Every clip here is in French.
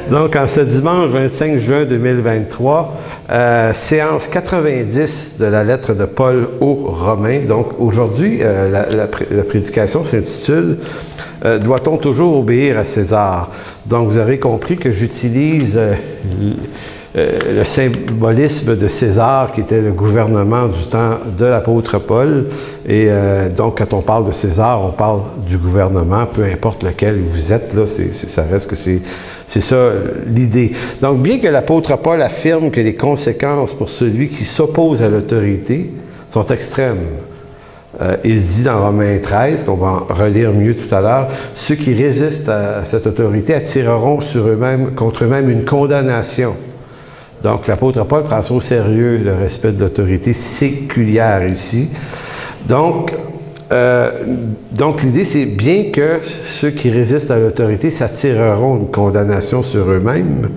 Donc, en ce dimanche 25 juin 2023, séance 90 de la lettre de Paul aux Romains. Donc, aujourd'hui, la prédication s'intitule « Doit-on toujours obéir à César ?» Donc, vous aurez compris que j'utilise le symbolisme de César, qui était le gouvernement du temps de l'apôtre Paul. Et donc, quand on parle de César, on parle du gouvernement, peu importe lequel vous êtes, là, ça reste que c'est ça l'idée. Donc, bien que l'apôtre Paul affirme que les conséquences pour celui qui s'oppose à l'autorité sont extrêmes, il dit dans Romains 13, qu'on va en relire mieux tout à l'heure, ceux qui résistent à cette autorité attireront sur eux-mêmes, contre eux-mêmes une condamnation. Donc, l'apôtre Paul prend ça au sérieux, le respect de l'autorité séculière ici. Donc l'idée, c'est bien que ceux qui résistent à l'autorité s'attireront une condamnation sur eux-mêmes.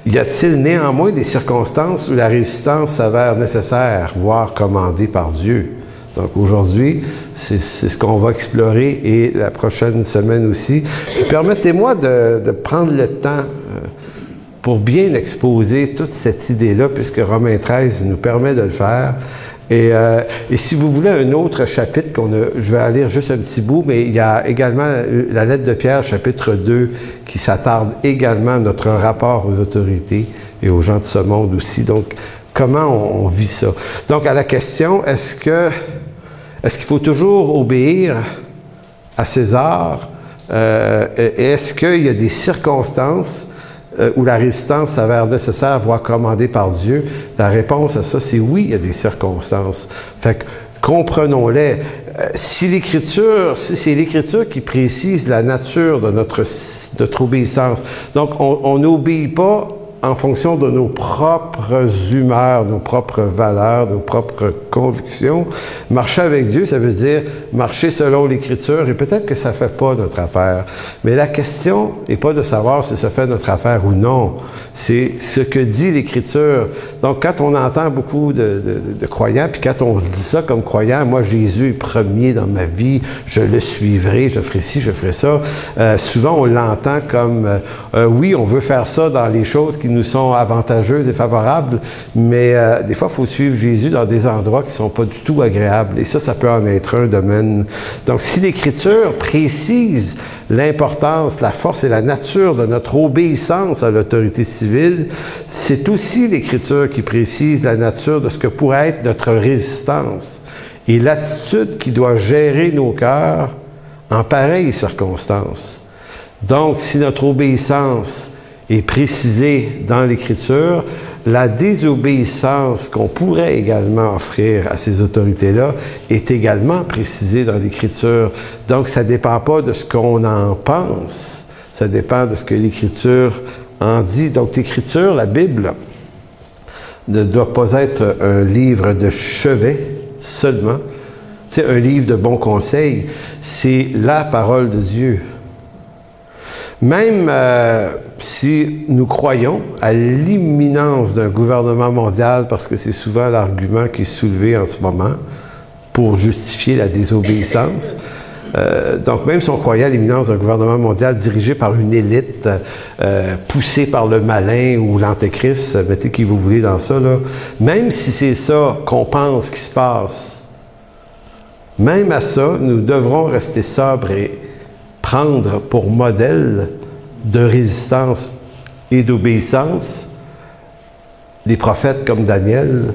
Y a-t-il néanmoins des circonstances où la résistance s'avère nécessaire, voire commandée par Dieu? Donc aujourd'hui, c'est ce qu'on va explorer et la prochaine semaine aussi. Permettez-moi de prendre le temps pour bien exposer toute cette idée-là, puisque Romains 13 nous permet de le faire. Et si vous voulez un autre chapitre je vais aller lire juste un petit bout, mais il y a également la lettre de Pierre, chapitre 2, qui s'attarde également à notre rapport aux autorités et aux gens de ce monde aussi. Donc, comment on vit ça? Donc, à la question, est-ce qu'il faut toujours obéir à César? Est-ce qu'il y a des circonstances où la résistance s'avère nécessaire, voire commandée par Dieu? La réponse à ça, c'est oui, il y a des circonstances. Fait que, comprenons-les. Si c'est l'Écriture qui précise la nature de notre obéissance. Donc, on n'obéit pas en fonction de nos propres humeurs, nos propres valeurs, nos propres convictions. Marcher avec Dieu, ça veut dire marcher selon l'Écriture, et peut-être que ça fait pas notre affaire. Mais la question n'est pas de savoir si ça fait notre affaire ou non. C'est ce que dit l'Écriture. Donc, quand on entend beaucoup de croyants, puis quand on se dit ça comme croyant, moi, Jésus est premier dans ma vie, je le suivrai, je ferai ci, je ferai ça. Souvent, on l'entend comme, oui, on veut faire ça dans les choses qui nous sont avantageuses et favorables, mais des fois, il faut suivre Jésus dans des endroits qui sont pas du tout agréables. Et ça peut en être un domaine. Donc, si l'Écriture précise l'importance, la force et la nature de notre obéissance à l'autorité civile, c'est aussi l'Écriture qui précise la nature de ce que pourrait être notre résistance et l'attitude qui doit gérer nos cœurs en pareilles circonstances. Donc, si notre obéissance est précisée dans l'Écriture, la désobéissance qu'on pourrait également offrir à ces autorités-là est également précisée dans l'Écriture. Donc, ça dépend pas de ce qu'on en pense, ça dépend de ce que l'Écriture en dit. Donc, l'Écriture, la Bible, ne doit pas être un livre de chevet seulement. C'est un livre de bons conseils. C'est la parole de Dieu. Même si nous croyons à l'imminence d'un gouvernement mondial, parce que c'est souvent l'argument qui est soulevé en ce moment pour justifier la désobéissance, donc même si on croyait à l'imminence d'un gouvernement mondial dirigé par une élite, poussée par le malin ou l'antéchrist, mettez qui vous voulez dans ça, là, même si c'est ça qu'on pense qui se passe, même à ça, nous devrons rester sobres et prendre pour modèle de résistance et d'obéissance des prophètes comme Daniel,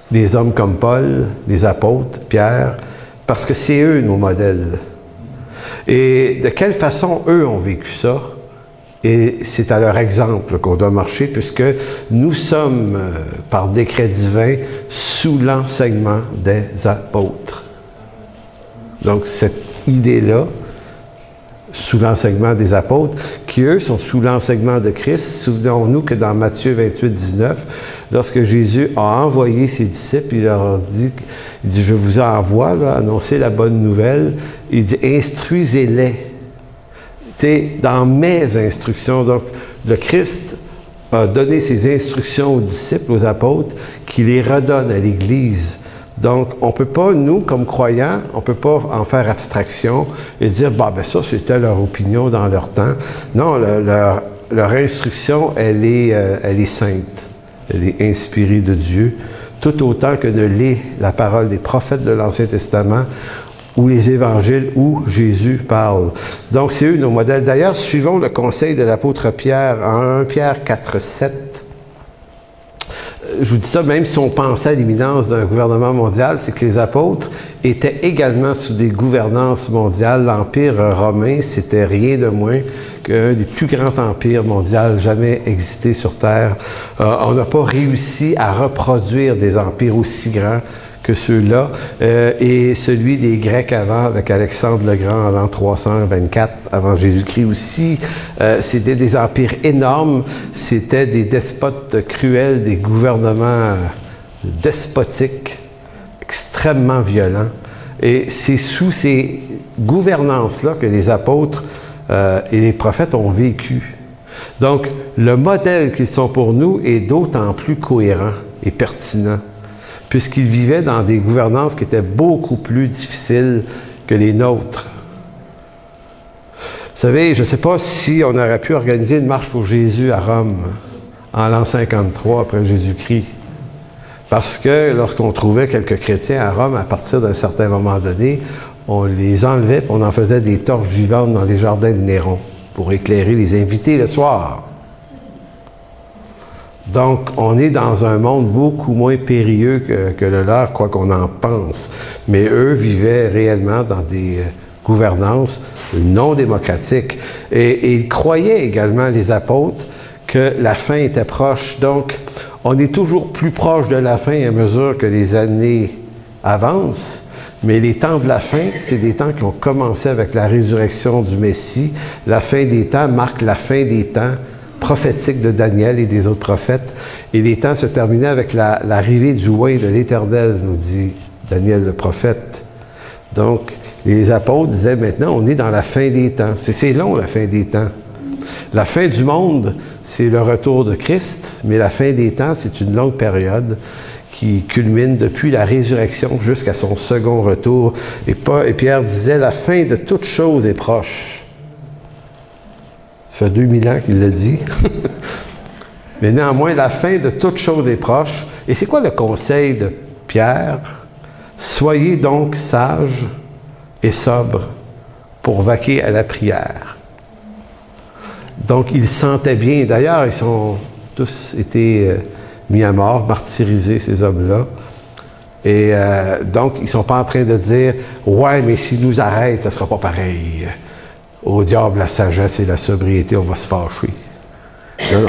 des hommes comme Paul, les apôtres, Pierre, parce que c'est eux nos modèles. Et de quelle façon eux ont vécu ça? Et c'est à leur exemple qu'on doit marcher, puisque nous sommes, par décret divin, sous l'enseignement des apôtres. Donc cette idée-là, sous l'enseignement des apôtres, qui eux sont sous l'enseignement de Christ. Souvenons-nous que dans Matthieu 28, 19, lorsque Jésus a envoyé ses disciples, il leur a dit, je vous envoie, là, annoncer la bonne nouvelle. Il dit, instruisez-les. Dans mes instructions. Donc, le Christ a donné ses instructions aux disciples, aux apôtres, qui les redonne à l'Église. Donc, on peut pas, nous, comme croyants, on peut pas en faire abstraction et dire, ça, c'était leur opinion dans leur temps. Non, leur instruction, elle est sainte. Elle est inspirée de Dieu, tout autant que ne l'est la parole des prophètes de l'Ancien Testament ou les évangiles où Jésus parle. Donc, c'est eux nos modèles. D'ailleurs, suivons le conseil de l'apôtre Pierre en 1 Pierre 4:7. Je vous dis ça, même si on pensait à l'imminence d'un gouvernement mondial, c'est que les apôtres étaient également sous des gouvernances mondiales. L'Empire romain, c'était rien de moins qu'un des plus grands empires mondiaux jamais existés sur Terre. On n'a pas réussi à reproduire des empires aussi grands que ceux-là, et celui des Grecs avant, avec Alexandre le Grand en l'an 324 avant Jésus-Christ aussi. C'était des empires énormes, c'était des despotes cruels, des gouvernements despotiques, extrêmement violents. Et c'est sous ces gouvernances-là que les apôtres et les prophètes ont vécu. Donc, le modèle qu'ils sont pour nous est d'autant plus cohérent et pertinent, puisqu'ils vivaient dans des gouvernances qui étaient beaucoup plus difficiles que les nôtres. Vous savez, je ne sais pas si on aurait pu organiser une marche pour Jésus à Rome en l'an 53 après Jésus-Christ. Parce que lorsqu'on trouvait quelques chrétiens à Rome, à partir d'un certain moment donné, on les enlevait et on en faisait des torches vivantes dans les jardins de Néron pour éclairer les invités le soir. Donc, on est dans un monde beaucoup moins périlleux que le leur, quoi qu'on en pense. Mais eux vivaient réellement dans des gouvernances non démocratiques. Et ils croyaient également, les apôtres, que la fin était proche. Donc, on est toujours plus proche de la fin à mesure que les années avancent. Mais les temps de la fin, c'est des temps qui ont commencé avec la résurrection du Messie. La fin des temps marque la fin des temps prophétique de Daniel et des autres prophètes. Et les temps se terminaient avec l'arrivée du oint de l'Éternel, nous dit Daniel le prophète. Donc, les apôtres disaient maintenant, on est dans la fin des temps. C'est long, la fin des temps. La fin du monde, c'est le retour de Christ, mais la fin des temps, c'est une longue période qui culmine depuis la résurrection jusqu'à son second retour. Et Pierre disait, la fin de toute chose est proche. Ça fait 2000 ans qu'il l'a dit. Mais néanmoins, la fin de toute chose est proche. Et c'est quoi le conseil de Pierre? Soyez donc sages et sobres pour vaquer à la prière. Donc, ils sentaient bien. D'ailleurs, ils sont tous été mis à mort, martyrisés, ces hommes-là. Et donc, ils sont pas en train de dire, ouais, mais s'ils nous arrêtent, ça sera pas pareil. Au diable, la sagesse et la sobriété, on va se fâcher. Non,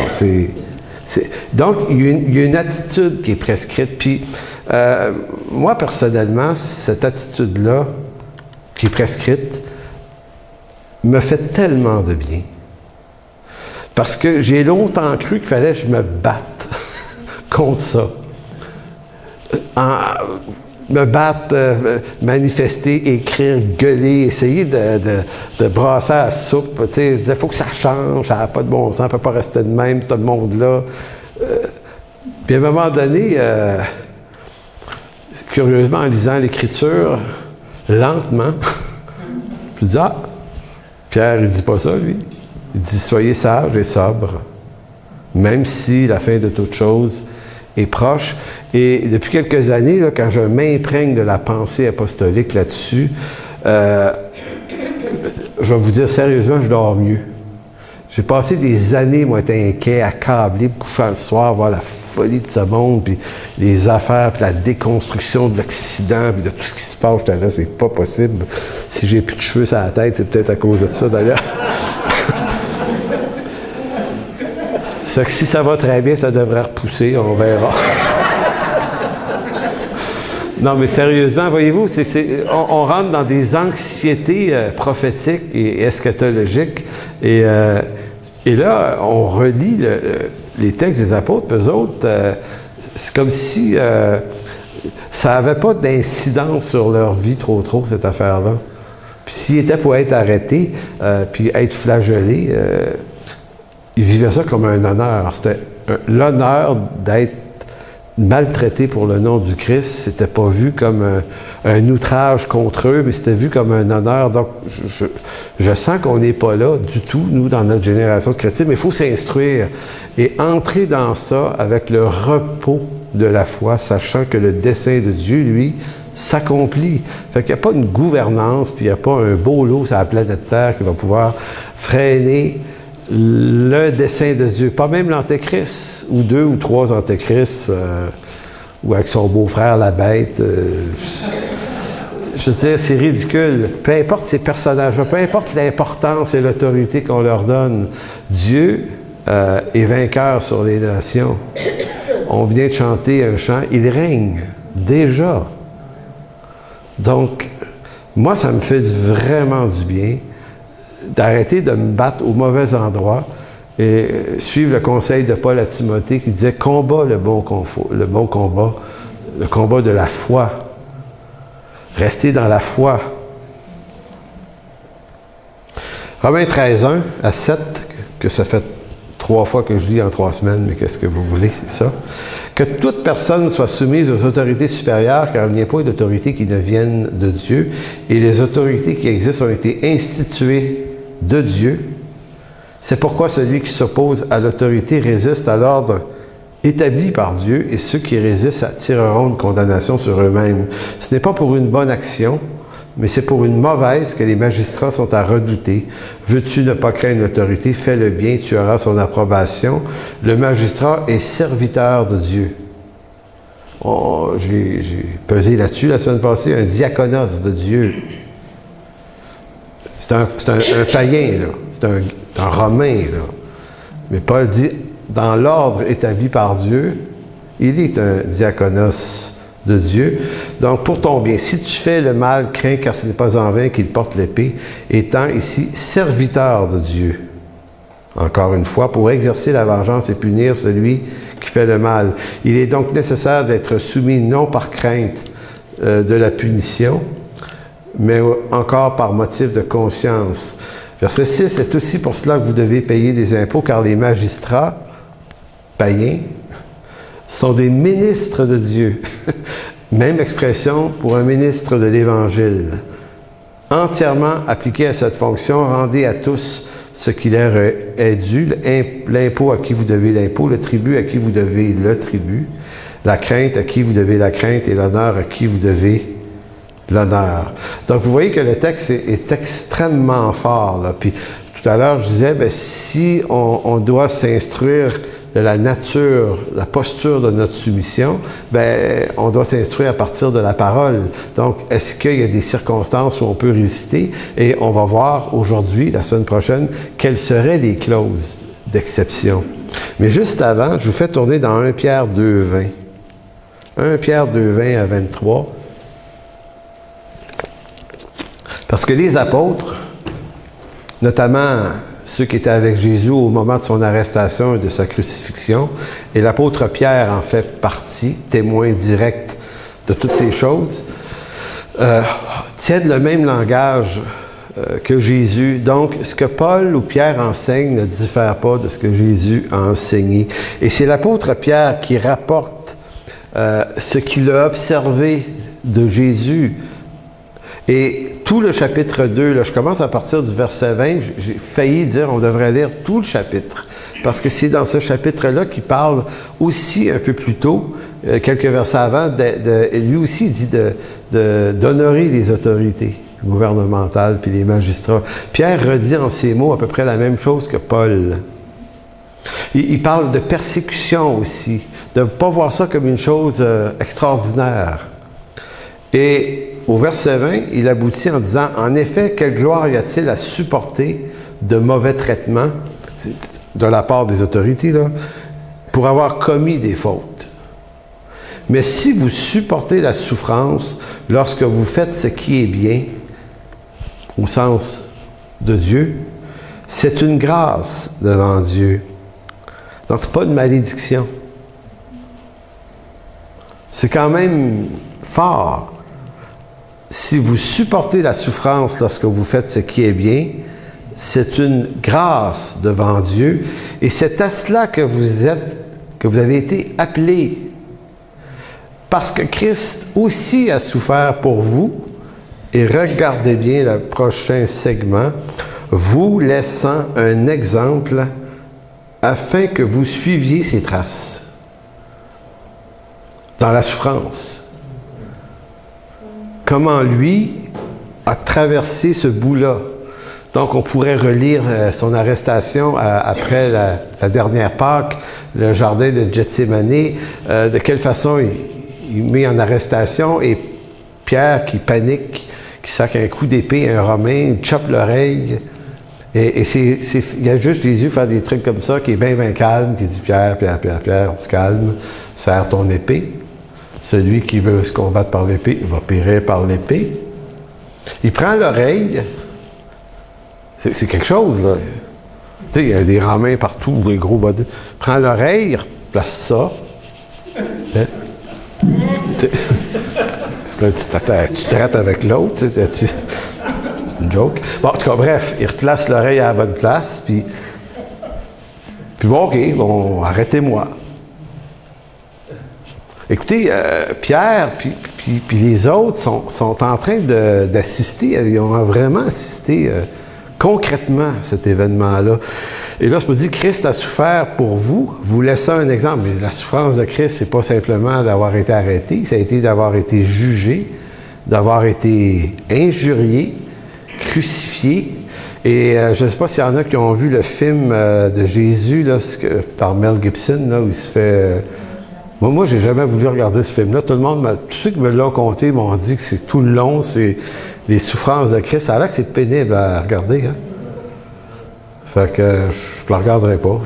donc, il y a une attitude qui est prescrite. Puis, moi, personnellement, cette attitude-là, qui est prescrite, me fait tellement de bien. Parce que j'ai longtemps cru qu'il fallait que je me batte contre ça. Me battre, manifester, écrire, gueuler, essayer de brasser la soupe. Tu sais, je disais, faut que ça change, ça n'a pas de bon sens, ça ne peut pas rester de même, tout le monde-là. Puis à un moment donné, curieusement, en lisant l'Écriture, lentement, je dis, ah, Pierre, il dit pas ça, lui. Il dit, soyez sages et sobres, même si la fin de toute chose est proche. Et depuis quelques années, là, quand je m'imprègne de la pensée apostolique là-dessus, je vais vous dire sérieusement, je dors mieux. J'ai passé des années, moi, être inquiet, accablé, couchant le soir, voir la folie de ce monde, puis les affaires, puis la déconstruction de l'accident, puis de tout ce qui se passe. J'étais là, c'est pas possible. Si j'ai plus de cheveux sur la tête, c'est peut-être à cause de ça, d'ailleurs. Ça que si ça va très bien, ça devrait repousser, on verra. Non, mais sérieusement, voyez-vous, on rentre dans des anxiétés prophétiques et eschatologiques, et là, on relit les textes des apôtres, eux autres, c'est comme si ça n'avait pas d'incidence sur leur vie trop, cette affaire-là. Puis s'ils étaient pour être arrêtés, puis être flagellés, ils vivaient ça comme un honneur. C'était l'honneur d'être maltraités pour le nom du Christ, c'était pas vu comme un outrage contre eux, mais c'était vu comme un honneur. Donc, je sens qu'on n'est pas là du tout, nous, dans notre génération de chrétiens, mais il faut s'instruire et entrer dans ça avec le repos de la foi, sachant que le dessein de Dieu, lui, s'accomplit. Fait qu'il n'y a pas une gouvernance, puis il n'y a pas un beau lot sur la planète Terre qui va pouvoir freiner le dessein de Dieu. Pas même l'Antéchrist, ou 2 ou 3 Antéchrists, ou avec son beau-frère la bête. Je veux dire, c'est ridicule. Peu importe ces personnages-là, peu importe l'importance et l'autorité qu'on leur donne, Dieu est vainqueur sur les nations. On vient de chanter un chant, il règne déjà. Donc, moi, ça me fait vraiment du bien d'arrêter de me battre au mauvais endroit et suivre le conseil de Paul à Timothée qui disait « Combat le bon combat, le combat de la foi. Restez dans la foi. » Romains 13, 1 à 7, que ça fait 3 fois que je lis en 3 semaines, mais qu'est-ce que vous voulez, c'est ça? Que toute personne soit soumise aux autorités supérieures, car il n'y a pas d'autorités qui ne viennent de Dieu, et les autorités qui existent ont été instituées de Dieu. C'est pourquoi celui qui s'oppose à l'autorité résiste à l'ordre établi par Dieu, et ceux qui résistent attireront une condamnation sur eux-mêmes. Ce n'est pas pour une bonne action, mais c'est pour une mauvaise que les magistrats sont à redouter. Veux-tu ne pas craindre l'autorité? Fais le bien, tu auras son approbation. Le magistrat est serviteur de Dieu. J'ai pesé là-dessus la semaine passée, un diaconos de Dieu. C'est un païen, là. C'est un romain, là. Mais Paul dit, dans l'ordre établi par Dieu, il est un diaconos de Dieu. Donc, pour ton bien, si tu fais le mal, crains, car ce n'est pas en vain qu'il porte l'épée, étant ici serviteur de Dieu. Encore une fois, pour exercer la vengeance et punir celui qui fait le mal. Il est donc nécessaire d'être soumis non par crainte de la punition, mais encore par motif de conscience. Verset 6, c'est aussi pour cela que vous devez payer des impôts, car les magistrats païens sont des ministres de Dieu. Même expression pour un ministre de l'Évangile. Entièrement appliqué à cette fonction, rendez à tous ce qui leur est dû, l'impôt à qui vous devez l'impôt, le tribut à qui vous devez le tribut, la crainte à qui vous devez la crainte et l'honneur à qui vous devez l'honneur. Donc, vous voyez que le texte est extrêmement fort, là. Puis, tout à l'heure, je disais, si on doit s'instruire de la nature, la posture de notre soumission, on doit s'instruire à partir de la parole. Donc, est-ce qu'il y a des circonstances où on peut résister? Et on va voir aujourd'hui, la semaine prochaine, quelles seraient les clauses d'exception. Mais juste avant, je vous fais tourner dans 1 Pierre 2, 20. 1 Pierre 2, 20 à 23. Parce que les apôtres, notamment ceux qui étaient avec Jésus au moment de son arrestation et de sa crucifixion, et l'apôtre Pierre en fait partie, témoin direct de toutes ces choses, tiennent le même langage que Jésus. Donc, ce que Paul ou Pierre enseigne ne diffère pas de ce que Jésus a enseigné. Et c'est l'apôtre Pierre qui rapporte ce qu'il a observé de Jésus. Et tout le chapitre 2, là, je commence à partir du verset 20, j'ai failli dire on devrait lire tout le chapitre, parce que c'est dans ce chapitre-là qu'il parle aussi un peu plus tôt, quelques versets avant, lui aussi il dit d'honorer les autorités gouvernementales puis les magistrats. Pierre redit en ces mots à peu près la même chose que Paul. Il parle de persécution aussi, de ne pas voir ça comme une chose extraordinaire. Et au verset 20, il aboutit en disant « En effet, quelle gloire y a-t-il à supporter de mauvais traitements de la part des autorités, là, pour avoir commis des fautes. Mais si vous supportez la souffrance lorsque vous faites ce qui est bien, au sens de Dieu, c'est une grâce devant Dieu. Donc, c'est pas une malédiction. C'est quand même fort. Si vous supportez la souffrance lorsque vous faites ce qui est bien, c'est une grâce devant Dieu. Et c'est à cela que vous avez été appelés parce que Christ aussi a souffert pour vous, et regardez bien le prochain segment, vous laissant un exemple afin que vous suiviez ses traces dans la souffrance. Comment lui a traversé ce bout-là. Donc, on pourrait relire son arrestation après la dernière Pâques, le jardin de Gethsémane, de quelle façon il met en arrestation, et Pierre qui panique, qui sac un coup d'épée à un Romain, il chope l'oreille, et il a juste les yeux faire des trucs comme ça, qui est bien calme, qui dit Pierre, on se calme, serre ton épée. Celui qui veut se combattre par l'épée, il va périr par l'épée. Il prend l'oreille. C'est quelque chose, là. Tu sais, il y a des Romains partout, des gros bodys. Prends l'oreille, il replace ça. Tu traites avec l'autre, c'est une joke. Bon, en tout cas, bref, il replace l'oreille à la bonne place, puis bon, OK, bon, arrêtez-moi. Écoutez, Pierre, puis les autres sont en train d'assister, ils ont vraiment assisté concrètement à cet événement-là. Et là, c'est pas dit, Christ a souffert pour vous, vous laissant un exemple. Mais la souffrance de Christ, c'est pas simplement d'avoir été arrêté, ça a été d'avoir été jugé, d'avoir été injurié, crucifié. Et je ne sais pas s'il y en a qui ont vu le film de Jésus là, par Mel Gibson, là, où il se fait... Moi, j'ai jamais voulu regarder ce film-là. Tout le monde, tous ceux qui me l'ont conté m'ont dit que c'est tout le long, c'est les souffrances de Christ. Ça a l'air que c'est pénible à regarder, hein. Fait que je le regarderai pas.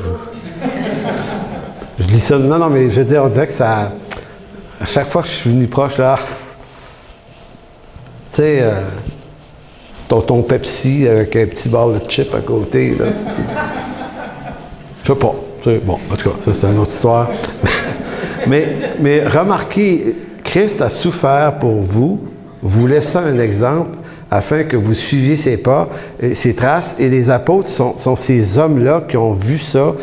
Je lis ça. Non, mais je veux dire, on dirait que ça... À chaque fois que je suis venu proche, là... Tu sais, ton Pepsi avec un petit bar de chip à côté, là. Je sais pas. Bon, en tout cas, ça, c'est une autre histoire. Mais remarquez, Christ a souffert pour vous, vous laissant un exemple afin que vous suiviez ses pas, ses traces. Et les apôtres sont ces hommes-là qui ont vu ça.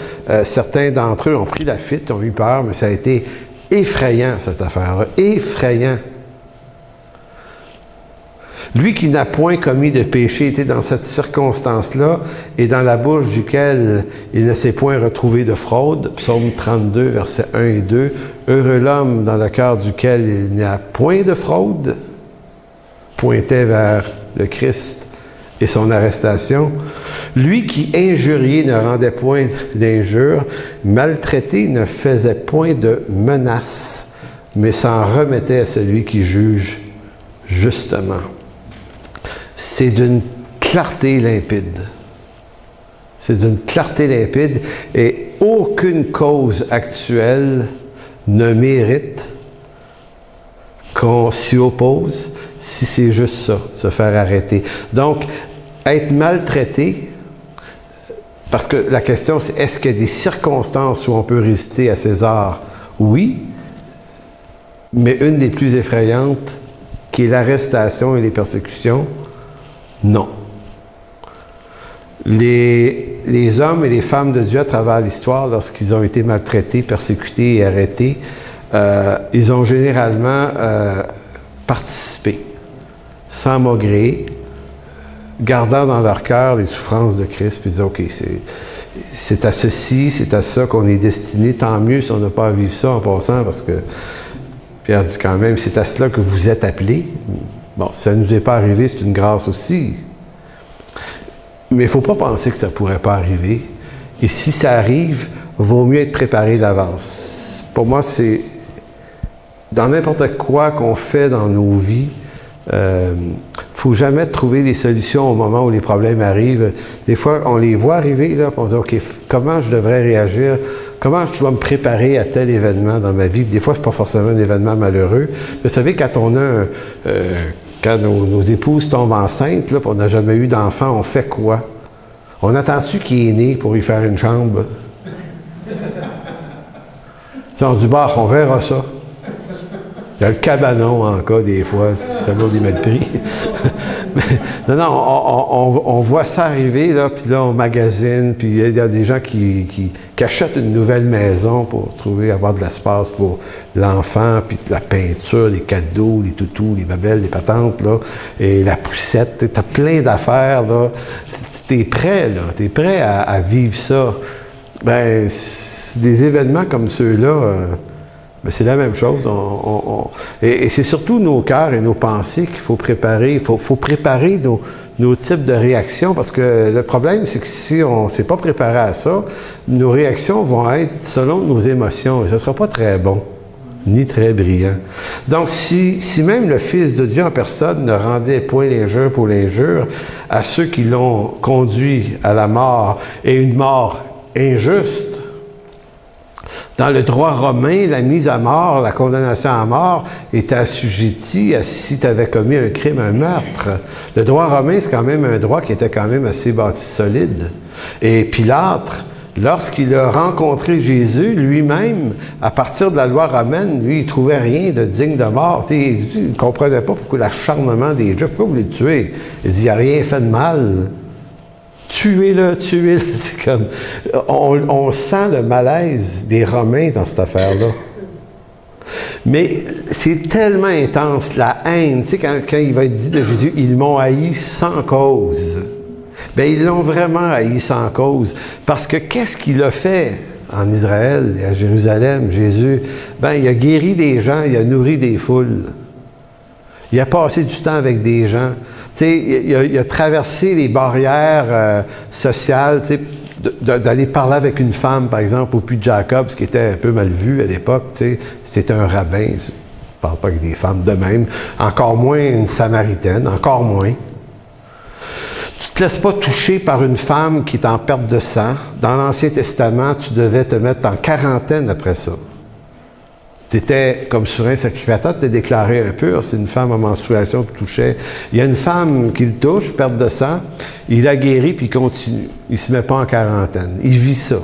Certains d'entre eux ont pris la fuite, ont eu peur, mais ça a été effrayant, cette affaire-là. Effrayant. Lui qui n'a point commis de péché était dans cette circonstance-là, et dans la bouche duquel il ne s'est point retrouvé de fraude. Psaume 32, versets 1 et 2. Heureux l'homme dans le cœur duquel il n'y a point de fraude. Pointait vers le Christ et son arrestation. Lui qui injurié ne rendait point d'injure, maltraité ne faisait point de menaces, mais s'en remettait à celui qui juge justement. C'est d'une clarté limpide. C'est d'une clarté limpide, et aucune cause actuelle ne mérite qu'on s'y oppose si c'est juste ça, se faire arrêter. Donc, être maltraité, parce que la question c'est, est-ce qu'il y a des circonstances où on peut résister à César? Oui, mais une des plus effrayantes, qui est l'arrestation et les persécutions, non. Les hommes et les femmes de Dieu à travers l'histoire, lorsqu'ils ont été maltraités, persécutés et arrêtés, ils ont généralement participé, sans maugréer, gardant dans leur cœur les souffrances de Christ, puis disant, OK, c'est à ceci, c'est à ça qu'on est destiné, tant mieux si on n'a pas à vivre ça en passant, parce que Pierre dit quand même, c'est à cela que vous êtes appelés. Bon, si ça ne nous est pas arrivé, c'est une grâce aussi. Mais il ne faut pas penser que ça ne pourrait pas arriver. Et si ça arrive, vaut mieux être préparé d'avance. Pour moi, c'est... Dans n'importe quoi qu'on fait dans nos vies, faut jamais trouver des solutions au moment où les problèmes arrivent. Des fois, on les voit arriver, là, puis on se dit, OK, comment je devrais réagir? Comment je dois me préparer à tel événement dans ma vie? Des fois, c'est pas forcément un événement malheureux. Vous savez, quand on a quand nos épouses tombent enceintes, là, puis on n'a jamais eu d'enfant, on fait quoi? On attend-tu qu'il est né pour y faire une chambre? On dit, bah, on verra ça. Il y a le cabanon en cas, des fois, ça vaut des mal pris. non, on voit ça arriver, là, puis là, on magasine, puis il y a des gens qui achètent une nouvelle maison pour avoir de l'espace pour l'enfant, puis la peinture, les cadeaux, les toutous, les babelles, les patentes, là, et la poussette. T'as plein d'affaires, là. T'es prêt, là. T'es prêt à vivre ça. Ben, des événements comme ceux-là, ben c'est la même chose. Et c'est surtout nos cœurs et nos pensées qu'il faut préparer. Il faut préparer nos types de réactions, parce que le problème, c'est que si on s'est pas préparé à ça, nos réactions vont être selon nos émotions, et ce sera pas très bon, ni très brillant. Donc, si même le Fils de Dieu en personne ne rendait point l'injure pour l'injure à ceux qui l'ont conduit à la mort, et une mort injuste, dans le droit romain, la mise à mort, la condamnation à mort était assujettie à si tu avais commis un crime, un meurtre. Le droit romain, c'est quand même un droit qui était quand même assez bâti solide. Et Pilate, lorsqu'il a rencontré Jésus, lui-même, à partir de la loi romaine, lui, il trouvait rien de digne de mort. Il ne comprenait pas pourquoi l'acharnement des Juifs, pourquoi vous les tuez? Il dit, il n'a rien fait de mal. Tuez-le. C'est comme, on sent le malaise des Romains dans cette affaire-là. Mais c'est tellement intense, la haine. Tu sais, quand il va être dit de Jésus, ils m'ont haï sans cause. Ben, ils l'ont vraiment haï sans cause. Parce que qu'est-ce qu'il a fait en Israël et à Jérusalem, Jésus? Ben, il a guéri des gens, il a nourri des foules. Il a passé du temps avec des gens. Tu sais, il a traversé les barrières sociales, tu sais, d'aller parler avec une femme, par exemple, au puits de Jacob, ce qui était un peu mal vu à l'époque, tu sais. C'était un rabbin. Je ne parle pas avec des femmes de même. Encore moins une Samaritaine, encore moins. Tu te laisses pas toucher par une femme qui est en perte de sang. Dans l'Ancien Testament, tu devais te mettre en quarantaine après ça. C'était comme sur un sacrificateur, tu es déclaré impur. C'est une femme en menstruation qui touchait. Il y a une femme qui le touche, perte de sang, il a guéri, puis il continue. Il se met pas en quarantaine. Il vit ça.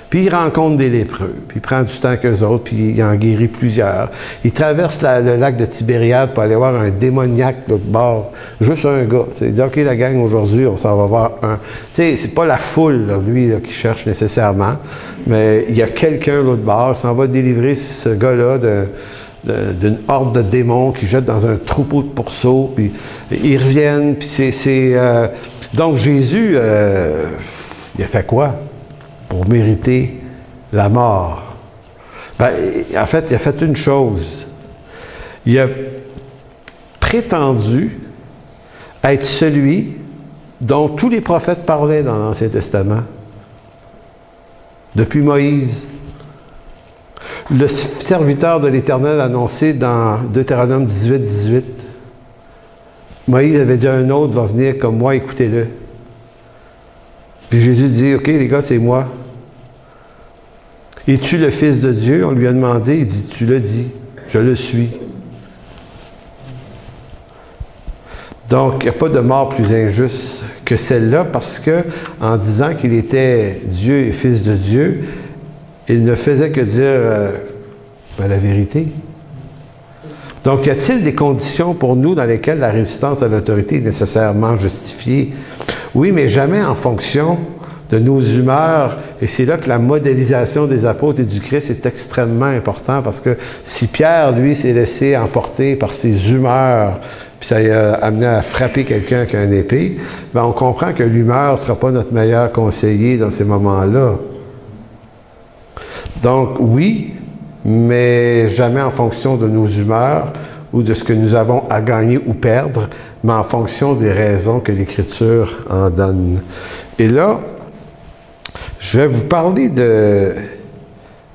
Puis il rencontre des lépreux, puis il prend du temps qu'eux autres, puis il en guérit plusieurs. Il traverse le lac de Tibériade pour aller voir un démoniaque de l'autre bord. Juste un gars. Il dit, OK, la gang, aujourd'hui, on s'en va voir un. Tu sais, c'est pas la foule, là, lui, là, qui cherche nécessairement, mais il y a quelqu'un de l'autre bord, s'en va délivrer ce gars-là d'une horde de démons qui jettent dans un troupeau de pourceaux, puis ils reviennent, puis donc Jésus, il a fait quoi pour mériter la mort? Ben, en fait, il a fait une chose. Il a prétendu être celui dont tous les prophètes parlaient dans l'Ancien Testament. Depuis Moïse. Le serviteur de l'Éternel annoncé dans Deutéronome 18. Moïse avait dit, un autre va venir comme moi, écoutez-le. Puis Jésus dit, OK, les gars, c'est moi. Es-tu le Fils de Dieu? On lui a demandé, il dit, tu le dis, je le suis. Donc, il n'y a pas de mort plus injuste que celle-là, parce que, en disant qu'il était Dieu et Fils de Dieu, il ne faisait que dire la vérité. Donc, y a-t-il des conditions pour nous dans lesquelles la résistance à l'autorité est nécessairement justifiée? Oui, mais jamais en fonction de nos humeurs. Et c'est là que la modélisation des apôtres et du Christ est extrêmement important, parce que si Pierre, lui, s'est laissé emporter par ses humeurs, puis ça a amené à frapper quelqu'un avec un épée, ben on comprend que l'humeur ne sera pas notre meilleur conseiller dans ces moments-là. Donc, oui, mais jamais en fonction de nos humeurs ou de ce que nous avons à gagner ou perdre, mais en fonction des raisons que l'Écriture en donne. Et là, je vais vous parler de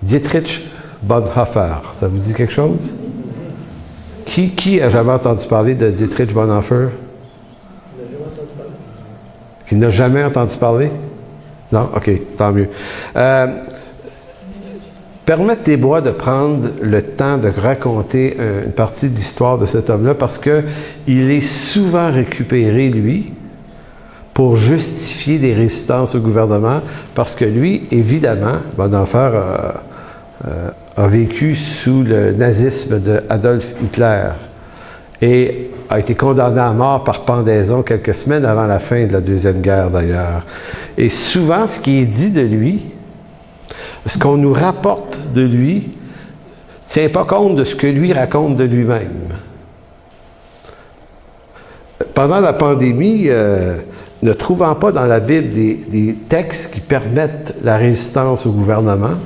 Dietrich Bonhoeffer. Ça vous dit quelque chose? Qui a jamais entendu parler de Dietrich Bonhoeffer? Qui n'a jamais entendu parler? Non? OK, tant mieux. Permettez-moi de prendre le temps de raconter une partie de l'histoire de cet homme-là, parce que il est souvent récupéré, lui, pour justifier des résistances au gouvernement, parce que lui, évidemment, Bonhoeffer a vécu sous le nazisme de Adolf Hitler et a été condamné à mort par pendaison quelques semaines avant la fin de la Deuxième Guerre d'ailleurs. Et souvent, ce qui est dit de lui, ce qu'on nous rapporte de lui, ne tient pas compte de ce que lui raconte de lui-même. Pendant la pandémie, ne trouvant pas dans la Bible des textes qui permettent la résistance au gouvernement,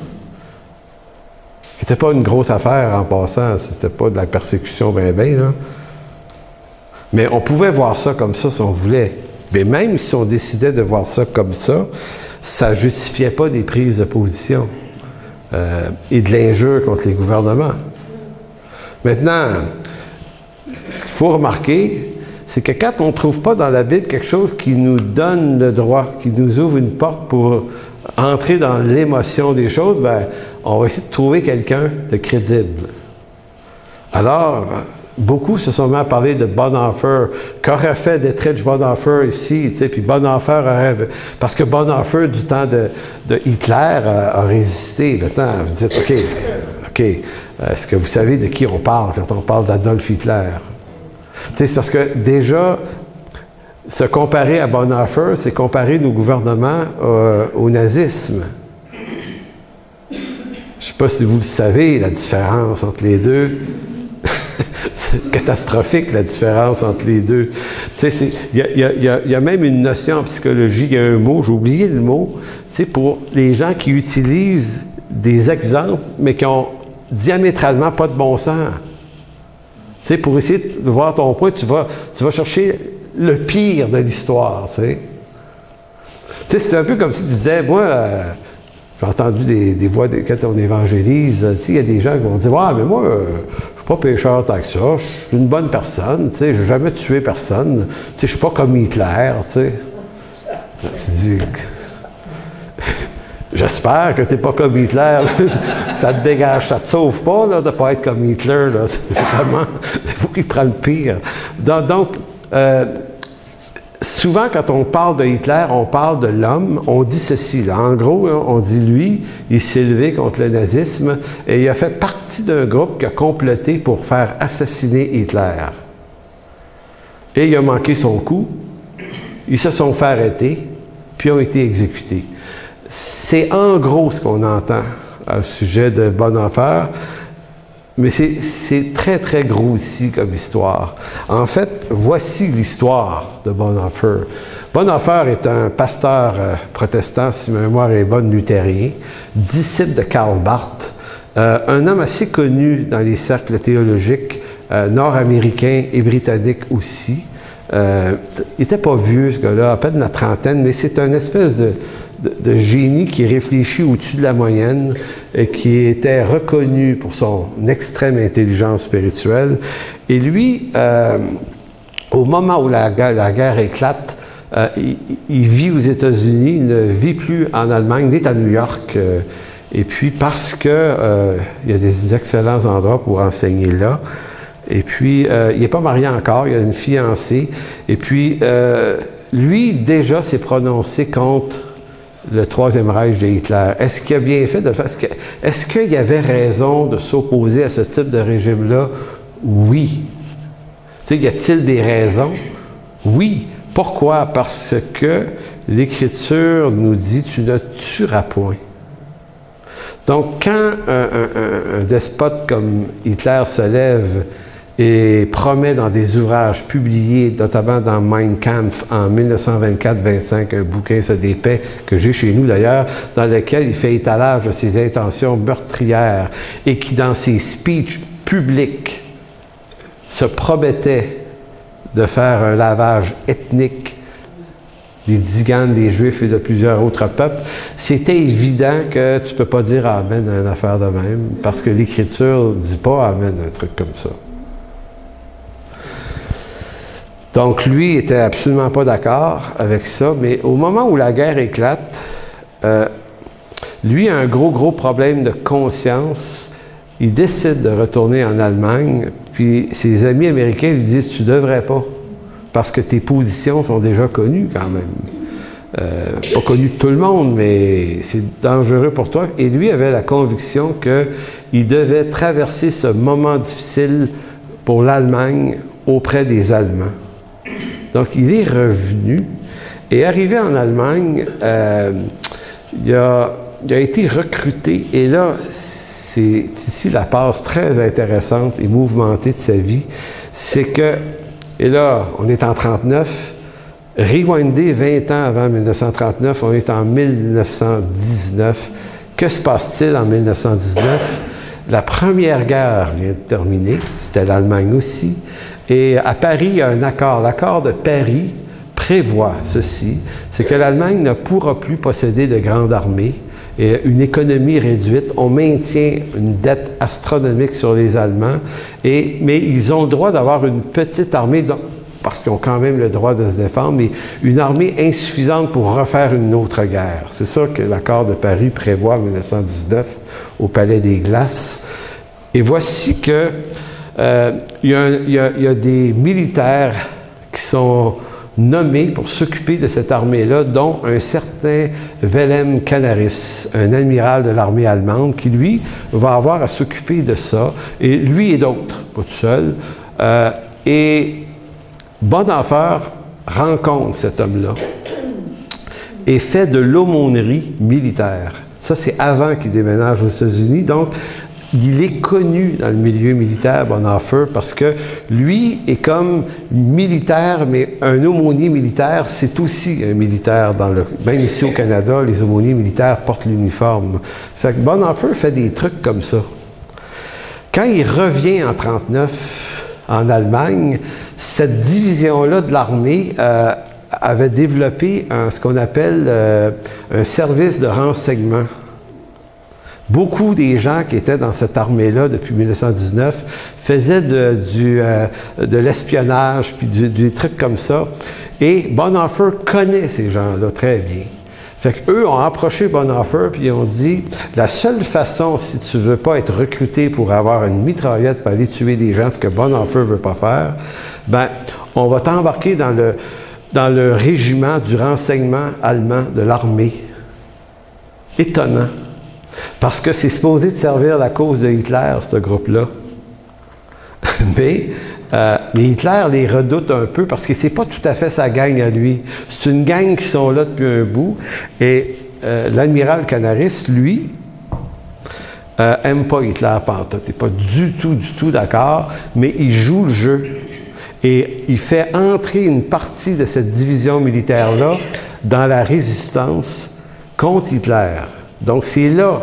qui n'était pas une grosse affaire en passant, c'était pas de la persécution ben là. Mais on pouvait voir ça comme ça si on voulait. Mais même si on décidait de voir ça comme ça justifiait pas des prises de position et de l'injure contre les gouvernements. Maintenant, ce qu'il faut remarquer, c'est que quand on ne trouve pas dans la Bible quelque chose qui nous donne le droit, qui nous ouvre une porte pour entrer dans l'émotion des choses, ben, on va essayer de trouver quelqu'un de crédible. Alors, beaucoup se sont mis à parler de Bonhoeffer, qu'aurait fait Dietrich Bonhoeffer ici, tu sais, puis Bonhoeffer aurait... Parce que Bonhoeffer, du temps de Hitler, a résisté. Maintenant, vous dites, OK, est-ce que vous savez de qui on parle quand on parle d'Adolf Hitler? Tu sais, c'est parce que déjà, se comparer à Bonhoeffer, c'est comparer nos gouvernements au nazisme. Je ne sais pas si vous le savez, la différence entre les deux. C'est catastrophique, la différence entre les deux. Tu sais, il y a même une notion en psychologie, il y a un mot, j'ai oublié le mot, tu sais, pour les gens qui utilisent des exemples, mais qui ont diamétralement pas de bon sens. Tu sais, pour essayer de voir ton point, tu vas chercher le pire de l'histoire, tu sais. Tu sais, c'est un peu comme si tu disais, moi, j'ai entendu des voix, quand on évangélise, tu sais, il y a des gens qui vont dire, ouais, mais moi, je suis pas pécheur tant que ça, je suis une bonne personne, tu sais, j'ai jamais tué personne, tu sais, je suis pas comme Hitler, tu sais. Tu dis, j'espère que t'es pas comme Hitler, ça te dégage, ça te sauve pas, là, de pas être comme Hitler, là, c'est vraiment, c'est vous qui prend le pire. Donc, souvent, quand on parle de Hitler, on parle de l'homme, on dit ceci, là. En gros, on dit lui, il s'est levé contre le nazisme et il a fait partie d'un groupe qui a comploté pour faire assassiner Hitler. Et il a manqué son coup, ils se sont fait arrêter, puis ont été exécutés. C'est en gros ce qu'on entend au sujet de Bonhoeffer, mais c'est très, très gros aussi comme histoire. En fait, voici l'histoire de Bonhoeffer. Bonhoeffer est un pasteur protestant, si ma mémoire est bonne, luthérien, disciple de Karl Barth, un homme assez connu dans les cercles théologiques nord-américains et britanniques aussi. Il était pas vieux, ce gars-là, à peine la trentaine, mais c'est un espèce de génie qui réfléchit au-dessus de la moyenne et qui était reconnu pour son extrême intelligence spirituelle. Et lui, au moment où la guerre éclate, il vit aux États-Unis, il ne vit plus en Allemagne, il est à New York. Et puis parce que il y a des excellents endroits pour enseigner là. Et puis, il n'est pas marié encore, il a une fiancée. Et puis, lui, déjà, s'est prononcé contre le Troisième Reich de Hitler. Est-ce qu'il a bien fait de le faire? Est-ce qu'il y avait raison de s'opposer à ce type de régime-là? Oui. Tu sais, y a-t-il des raisons? Oui. Pourquoi? Parce que l'Écriture nous dit « tu ne tueras point ». Donc, quand un despote comme Hitler se lève et promet dans des ouvrages publiés, notamment dans Mein Kampf en 1924-25, un bouquin sur des paix que j'ai chez nous d'ailleurs, dans lequel il fait étalage de ses intentions meurtrières et qui, dans ses speeches publics, se promettait de faire un lavage ethnique des Tziganes, des Juifs et de plusieurs autres peuples, c'était évident que tu peux pas dire Amen à une affaire de même, parce que l'Écriture dit pas Amen à un truc comme ça. Donc, lui était absolument pas d'accord avec ça, mais au moment où la guerre éclate, lui a un gros problème de conscience. Il décide de retourner en Allemagne, puis ses amis américains lui disent « Tu devrais pas, parce que tes positions sont déjà connues quand même. pas connu de tout le monde, mais c'est dangereux pour toi. Et lui avait la conviction qu'il devait traverser ce moment difficile pour l'Allemagne auprès des Allemands. Donc, il est revenu et arrivé en Allemagne, il a été recruté et là, c'est ici la passe très intéressante et mouvementée de sa vie, c'est que, et là, on est en 39, rewindé 20 ans avant 1939, on est en 1919. Que se passe-t-il en 1919? La Première Guerre vient de terminer, c'était l'Allemagne aussi, et à Paris, il y a un accord. L'accord de Paris prévoit ceci, c'est que l'Allemagne ne pourra plus posséder de grandes armées et une économie réduite. On maintient une dette astronomique sur les Allemands, mais ils ont le droit d'avoir une petite armée, parce qu'ils ont quand même le droit de se défendre, mais une armée insuffisante pour refaire une autre guerre. C'est ça que l'accord de Paris prévoit en 1919 au Palais des Glaces. Et voici que il y a des militaires qui sont nommés pour s'occuper de cette armée-là, dont un certain Wilhelm Canaris, un amiral de l'armée allemande, qui, lui, va avoir à s'occuper de ça, et lui et d'autres, pas tout seul. Et Bonhoeffer rencontre cet homme-là et fait de l'aumônerie militaire. Ça, c'est avant qu'il déménage aux États-Unis. Donc, il est connu dans le milieu militaire, Bonhoeffer, parce que lui est comme militaire, mais un aumônier militaire, c'est aussi un militaire. Même ici au Canada, les aumôniers militaires portent l'uniforme. Fait que Bonhoeffer fait des trucs comme ça. Quand il revient en 1939 en Allemagne, cette division-là de l'armée avait développé ce qu'on appelle un service de renseignement. Beaucoup des gens qui étaient dans cette armée-là depuis 1919 faisaient de l'espionnage puis des trucs comme ça. Et Bonhoeffer connaît ces gens-là très bien. Fait qu'eux ont approché Bonhoeffer puis ils ont dit, la seule façon, si tu veux pas être recruté pour avoir une mitraillette pour aller tuer des gens, ce que Bonhoeffer veut pas faire, ben, on va t'embarquer dans le régiment du renseignement allemand de l'armée. Étonnant. Parce que c'est supposé de servir la cause de Hitler, ce groupe-là. Mais Hitler les redoute un peu parce que c'est pas tout à fait sa gang à lui. C'est une gang qui sont là depuis un bout. Et l'amiral Canaris, lui, aime pas Hitler pantoute. Il n'est pas du tout d'accord, mais il joue le jeu. Et il fait entrer une partie de cette division militaire-là dans la résistance contre Hitler. Donc, c'est là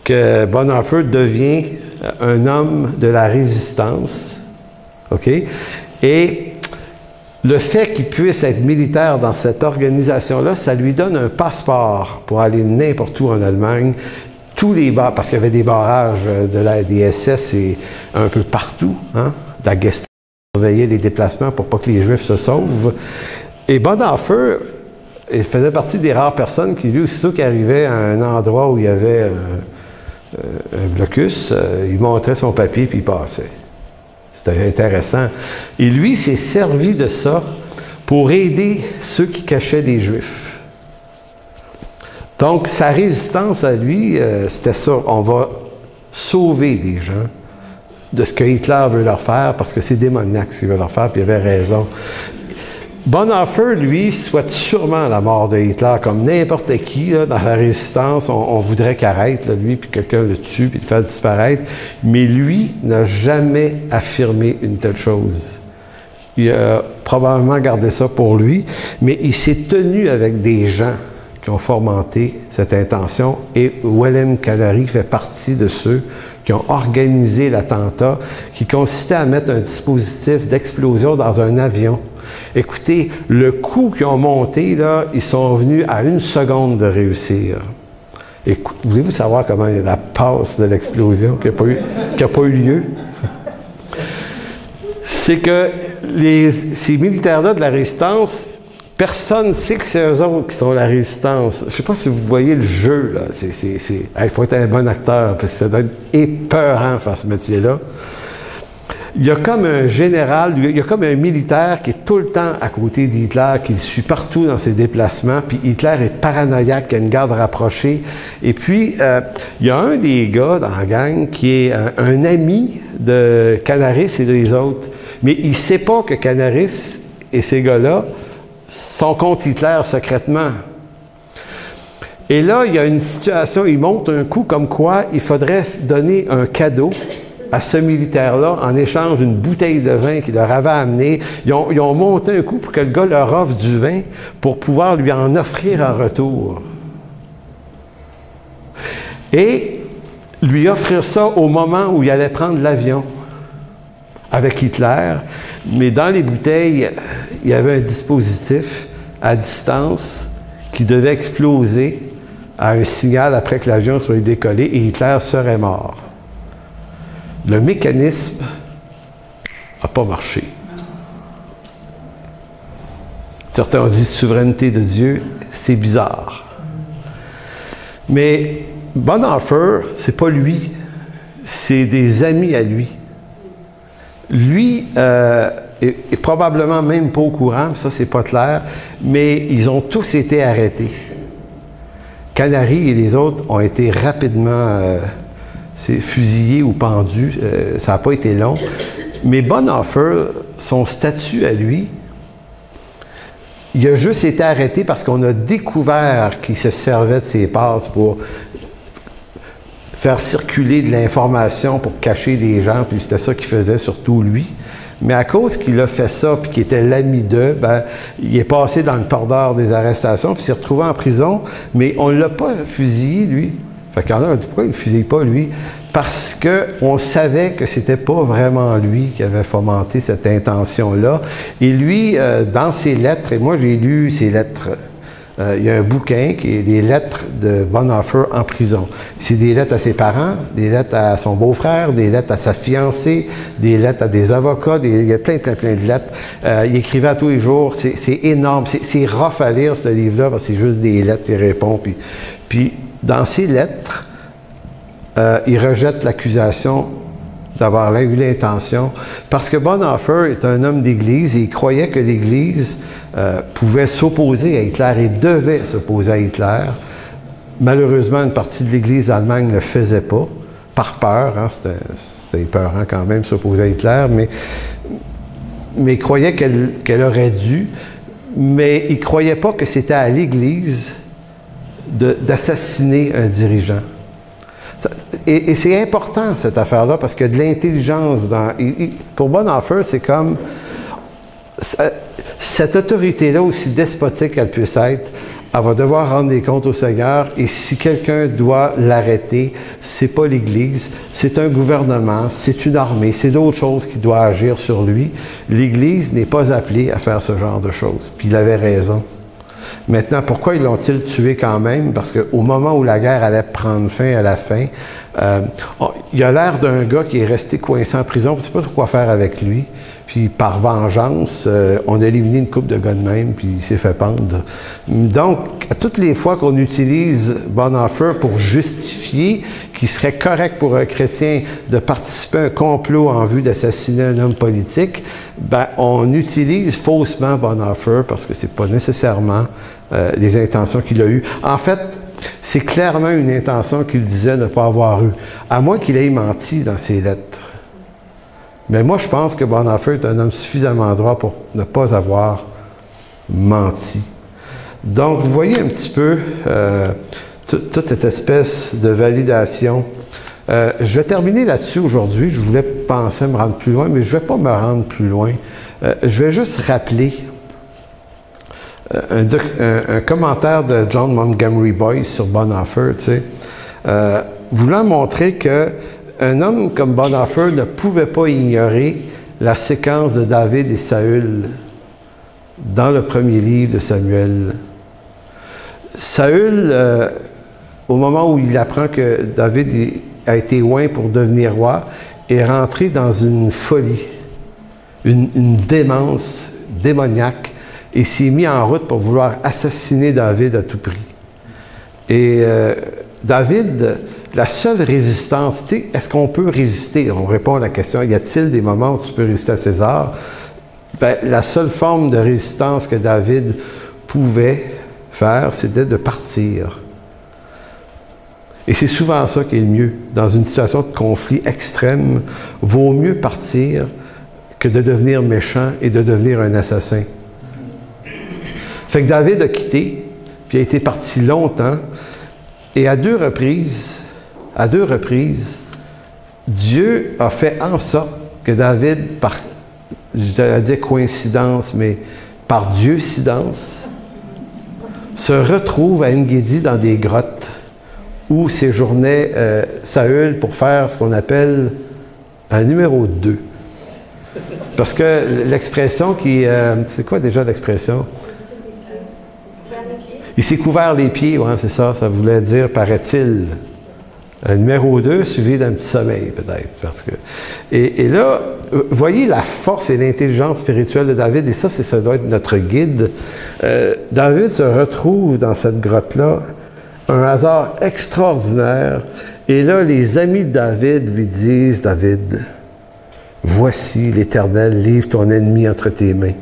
que Bonhoeffer devient un homme de la résistance. OK? Et le fait qu'il puisse être militaire dans cette organisation-là, ça lui donne un passeport pour aller n'importe où en Allemagne. Tous les parce qu'il y avait des barrages des SS et un peu partout, hein? La Gestapo surveillait les déplacements pour pas que les Juifs se sauvent. Et Bonhoeffer, il faisait partie des rares personnes qui, lui, aussitôt qu'il arrivait à un endroit où il y avait un blocus, il montrait son papier puis il passait. C'était intéressant. Et lui s'est servi de ça pour aider ceux qui cachaient des Juifs. Donc, sa résistance à lui, c'était ça. On va sauver des gens de ce que Hitler veut leur faire, parce que c'est démoniaque ce qu'il veut leur faire, puis il avait raison. Bonhoeffer, lui, souhaite sûrement la mort de Hitler, comme n'importe qui, là, dans la résistance. On voudrait qu'il arrête, là, lui, puis quelqu'un le tue, puis le fasse disparaître. Mais lui n'a jamais affirmé une telle chose. Il a probablement gardé ça pour lui, mais il s'est tenu avec des gens qui ont fomenté cette intention, et Wilhelm Canaris fait partie de ceux qui ont organisé l'attentat, qui consistait à mettre un dispositif d'explosion dans un avion. Écoutez, le coup qu'ils ont monté, là, ils sont venus à 1 seconde de réussir. Voulez-vous savoir comment il y a la passe de l'explosion qui n'a pas eu lieu? C'est que ces militaires-là de la résistance, personne ne sait que c'est eux autres qui sont la résistance. Je ne sais pas si vous voyez le jeu, là. Il faut être un bon acteur, parce que ça doit être épeurant faire ce métier-là. il y a comme un général, il y a comme un militaire qui est tout le temps à côté d'Hitler, qui le suit partout dans ses déplacements, puis Hitler est paranoïaque, il a une garde rapprochée. Et puis, il y a un des gars dans la gang qui est un ami de Canaris et des autres, mais il sait pas que Canaris et ces gars-là sont contre Hitler secrètement. Et là, il y a une situation, il monte un coup comme quoi il faudrait donner un cadeau à ce militaire-là en échange d'une bouteille de vin qu'il leur avait amené. Ils ont monté un coup pour que le gars leur offre du vin pour pouvoir lui en offrir en retour. Et lui offrir ça au moment où il allait prendre l'avion avec Hitler. Mais dans les bouteilles, il y avait un dispositif à distance qui devait exploser à un signal après que l'avion soit décollé et Hitler serait mort. Le mécanisme n'a pas marché. Certains ont dit souveraineté de Dieu, c'est bizarre. Mais Bonhoeffer, c'est pas lui, c'est des amis à lui. Lui est probablement même pas au courant, ça c'est pas clair, mais ils ont tous été arrêtés. Canary et les autres ont été rapidement fusillés ou pendus, ça n'a pas été long. Mais Bonhoeffer, son statut à lui, il a juste été arrêté parce qu'on a découvert qu'il se servait de ses passes pour faire circuler de l'information pour cacher des gens, puis c'était ça qu'il faisait, surtout lui. Mais à cause qu'il a fait ça, puis qu'il était l'ami d'eux, il est passé dans le tordeur des arrestations, puis s'est retrouvé en prison, mais on l'a pas fusillé, lui. Fait qu'il y en a dit, pourquoi il ne fusille pas, lui? Parce que on savait que c'était pas vraiment lui qui avait fomenté cette intention-là. Et lui, dans ses lettres, et moi j'ai lu ses lettres, il y a un bouquin qui est les lettres de Bonhoeffer en prison. C'est des lettres à ses parents, des lettres à son beau-frère, des lettres à sa fiancée, des lettres à des avocats, il y a plein de lettres. Il écrivait à tous les jours, c'est énorme, c'est rough à lire ce livre-là, parce que c'est juste des lettres, il répond. Puis dans ces lettres, il rejette l'accusation d'avoir eu l'intention, parce que Bonhoeffer est un homme d'Église et il croyait que l'Église pouvait s'opposer à Hitler et devait s'opposer à Hitler. Malheureusement, une partie de l'Église d'Allemagne ne le faisait pas, par peur, hein, c'était épeurant quand même s'opposer à Hitler, mais il croyait qu'elle aurait dû, mais il croyait pas que c'était à l'Église d'assassiner un dirigeant. Et c'est important, cette affaire-là, parce que de l'intelligence pour Bonhoeffer, c'est comme cette autorité-là, aussi despotique qu'elle puisse être, elle va devoir rendre des comptes au Seigneur, et si quelqu'un doit l'arrêter, c'est pas l'Église, c'est un gouvernement, c'est une armée, c'est d'autres choses qui doivent agir sur lui. L'Église n'est pas appelée à faire ce genre de choses. Puis il avait raison. Maintenant, pourquoi ils l'ont-ils tué quand même? Parce qu'au moment où la guerre allait prendre fin à la fin, il a l'air d'un gars qui est resté coincé en prison, on ne sait pas trop quoi faire avec lui. Puis par vengeance, on a éliminé une couple de gars de même, puis il s'est fait pendre. Donc, à toutes les fois qu'on utilise Bonhoeffer pour justifier qu'il serait correct pour un chrétien de participer à un complot en vue d'assassiner un homme politique, on utilise faussement Bonhoeffer parce que c'est pas nécessairement les intentions qu'il a eues. En fait, c'est clairement une intention qu'il disait ne pas avoir eue, à moins qu'il ait menti dans ses lettres. Mais moi, je pense que Bonhoeffer est un homme suffisamment droit pour ne pas avoir menti. Donc, vous voyez un petit peu toute cette espèce de validation. Je vais terminer là-dessus aujourd'hui. Je voulais penser me rendre plus loin, mais je ne vais pas me rendre plus loin. Je vais juste rappeler un commentaire de John Montgomery Boyce sur Bonhoeffer, tu sais, voulant montrer que un homme comme Bonhoeffer ne pouvait pas ignorer la séquence de David et Saül dans le premier livre de Samuel. Saül, au moment où il apprend que David a été oint pour devenir roi, est rentré dans une folie, une démence démoniaque, et s'est mis en route pour vouloir assassiner David à tout prix. Et David la seule résistance, tu sais, est-ce qu'on peut résister? On répond à la question, y a-t-il des moments où tu peux résister à César? Ben, la seule forme de résistance que David pouvait faire, c'était de partir. Et c'est souvent ça qui est le mieux. Dans une situation de conflit extrême, vaut mieux partir que de devenir méchant et de devenir un assassin. Fait que David a quitté, puis a été parti longtemps, et à deux reprises, Dieu a fait en sorte que David, par, je dis coïncidence, mais par Dieu-cidence, se retrouve à En-Guédi dans des grottes où séjournait Saül pour faire ce qu'on appelle un numéro 2. Parce que l'expression qui... c'est quoi déjà l'expression? Il s'est couvert les pieds, ouais, c'est ça, ça voulait dire, paraît-il. Un numéro 2 suivi d'un petit sommeil, peut-être. Parce que et là, voyez la force et l'intelligence spirituelle de David, et ça doit être notre guide. David se retrouve dans cette grotte-là, un hasard extraordinaire, et là, les amis de David lui disent, David, voici l'Éternel, livre ton ennemi entre tes mains.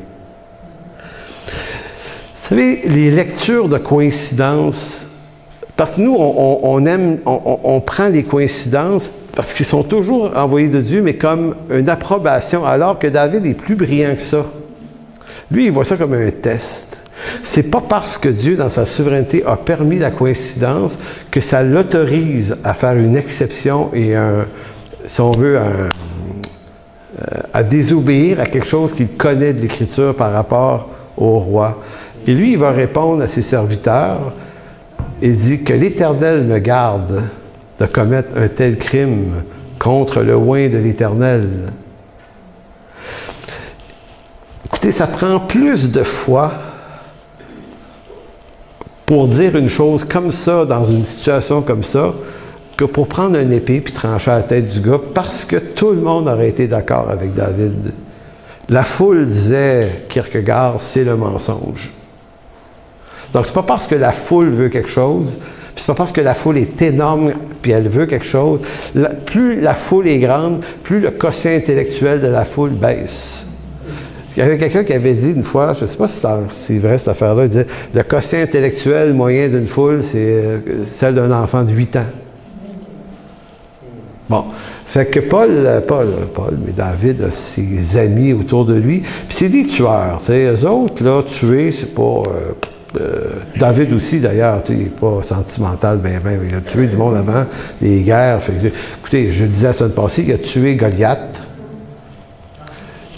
Vous savez, les lectures de coïncidences, parce que nous, on prend les coïncidences parce qu'ils sont toujours envoyés de Dieu, mais comme une approbation, alors que David est plus brillant que ça. Lui, il voit ça comme un test. C'est pas parce que Dieu, dans sa souveraineté, a permis la coïncidence que ça l'autorise à faire une exception et si on veut, à désobéir à quelque chose qu'il connaît de l'Écriture par rapport au roi. Et lui, il va répondre à ses serviteurs et dit que l'Éternel me garde de commettre un tel crime contre le oint de l'Éternel. Écoutez, ça prend plus de foi pour dire une chose comme ça, dans une situation comme ça, que pour prendre une épée puis trancher la tête du gars, parce que tout le monde aurait été d'accord avec David. La foule disait, Kierkegaard, c'est le mensonge. Donc, c'est pas parce que la foule veut quelque chose, puis c'est pas parce que la foule est énorme, puis elle veut quelque chose. Plus la foule est grande, plus le quotient intellectuel de la foule baisse. Il y avait quelqu'un qui avait dit une fois, je ne sais pas si c'est vrai cette affaire-là, il disait, le quotient intellectuel moyen d'une foule, c'est celle d'un enfant de 8 ans. Bon. Fait que Paul, mais David a ses amis autour de lui, puis c'est des tueurs, tu sais, eux autres, là, tuer, c'est pas... David aussi, d'ailleurs, tu sais, il n'est pas sentimental, mais il a tué du monde avant, les guerres. Fait que, écoutez, je le disais la semaine passée, il a tué Goliath.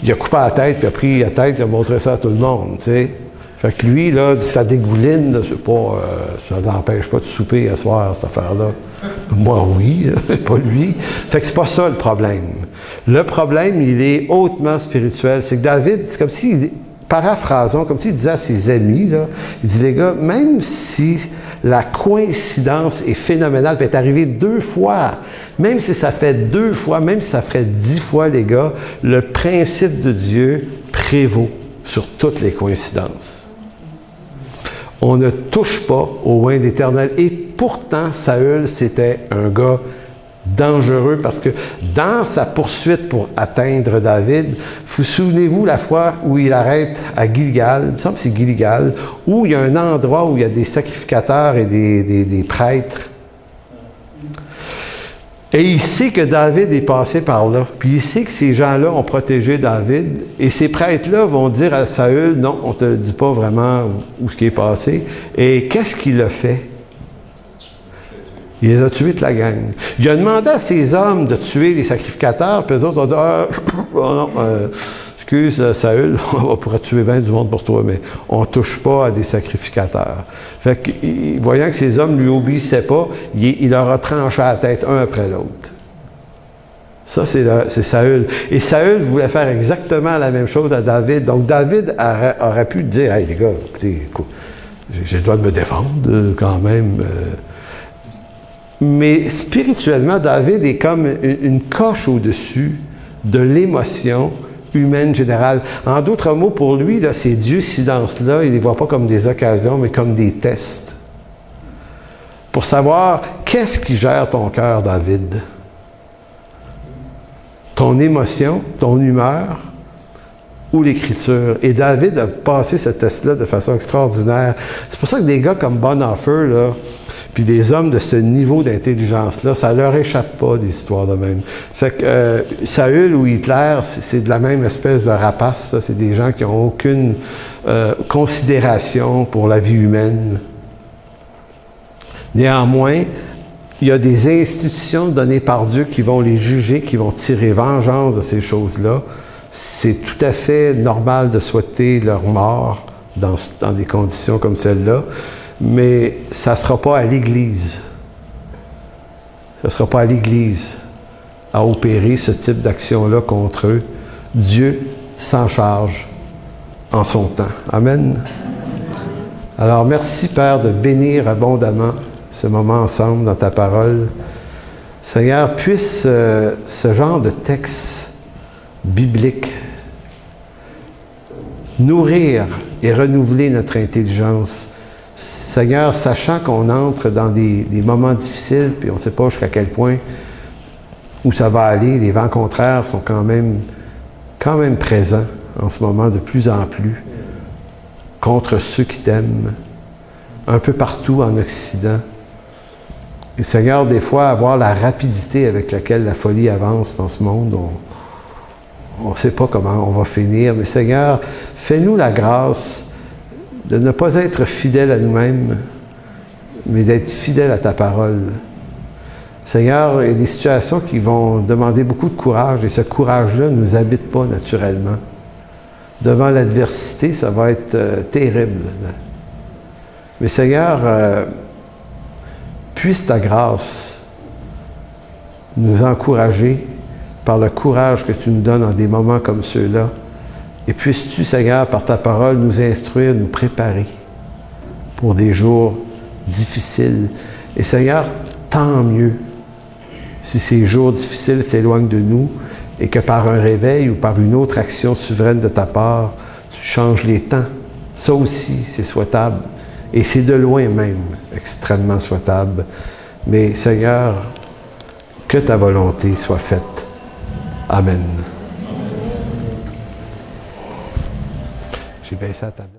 Il a coupé la tête, puis il a pris la tête, il a montré ça à tout le monde, tu sais. Fait que lui, là, ça dégouline, là, c'est pas, ça n'empêche pas de souper à soir, cette affaire-là. Moi, oui, pas lui. Fait que c'est pas ça le problème. Le problème, il est hautement spirituel. C'est que David, c'est comme s'il, paraphrasons, comme s'il disait à ses amis, là, il dit, les gars, même si la coïncidence est phénoménale, peut être arrivée 2 fois, même si ça fait 2 fois, même si ça ferait 10 fois, les gars, le principe de Dieu prévaut sur toutes les coïncidences. On ne touche pas au oint d'Éternel. Et pourtant, Saül, c'était un gars dangereux parce que dans sa poursuite pour atteindre David, vous souvenez-vous la fois où il arrête à Gilgal, il me semble que c'est Gilgal, où il y a un endroit où il y a des sacrificateurs et des prêtres. Et il sait que David est passé par là. Puis il sait que ces gens-là ont protégé David. Et ces prêtres-là vont dire à Saül, non, on te dit pas vraiment où ce qui est passé. Et qu'est-ce qu'il a fait? Il les a tués de la gang. Il a demandé à ses hommes de tuer les sacrificateurs, puis les autres ont dit, excuse Saül, on pourrait tuer bien du monde pour toi, mais on touche pas à des sacrificateurs. Fait que, voyant que ces hommes lui obéissaient pas, il leur a tranché la tête un après l'autre. Ça, c'est Saül. Et Saül voulait faire exactement la même chose à David. Donc David aurait pu dire, hey les gars, écoutez, j'ai le droit de me défendre quand même. Mais spirituellement, David est comme une coche au-dessus de l'émotion humaine générale. En d'autres mots, pour lui, là, ces Dieu-cidences-là, il les voit pas comme des occasions, mais comme des tests. pour savoir qu'est-ce qui gère ton cœur, David. Ton émotion, ton humeur ou l'Écriture. Et David a passé ce test-là de façon extraordinaire. C'est pour ça que des gars comme Bonhoeffer, là, puis des hommes de ce niveau d'intelligence-là, ça leur échappe pas des histoires de même. Fait que Saül ou Hitler, c'est de la même espèce de rapace. Ça. C'est des gens qui ont aucune considération pour la vie humaine. Néanmoins, il y a des institutions données par Dieu qui vont les juger, qui vont tirer vengeance de ces choses-là. C'est tout à fait normal de souhaiter leur mort dans des conditions comme celle-là, mais ça ne sera pas à l'Église. Ça ne sera pas à l'Église à opérer ce type d'action-là contre eux. Dieu s'en charge en son temps. Amen. Alors, merci, Père, de bénir abondamment ce moment ensemble dans ta parole. Seigneur, puisse ce genre de texte biblique nourrir et renouveler notre intelligence. Seigneur, sachant qu'on entre dans des moments difficiles, puis on ne sait pas jusqu'à quel point où ça va aller, les vents contraires sont quand même présents en ce moment de plus en plus contre ceux qui t'aiment, un peu partout en Occident. Et Seigneur, des fois, avoir la rapidité avec laquelle la folie avance dans ce monde, on ne sait pas comment on va finir, mais Seigneur, fais-nous la grâce de ne pas être fidèles à nous-mêmes, mais d'être fidèles à ta parole. Seigneur, il y a des situations qui vont demander beaucoup de courage, et ce courage-là ne nous habite pas naturellement. Devant l'adversité, ça va être terrible. Mais Seigneur, puisse ta grâce nous encourager par le courage que tu nous donnes en des moments comme ceux-là. Et puisses-tu, Seigneur, par ta parole, nous instruire, nous préparer pour des jours difficiles. Et Seigneur, tant mieux si ces jours difficiles s'éloignent de nous et que par un réveil ou par une autre action souveraine de ta part, tu changes les temps. Ça aussi, c'est souhaitable. Et c'est de loin même extrêmement souhaitable. Mais Seigneur, que ta volonté soit faite. Amen. J'ai baissé la table.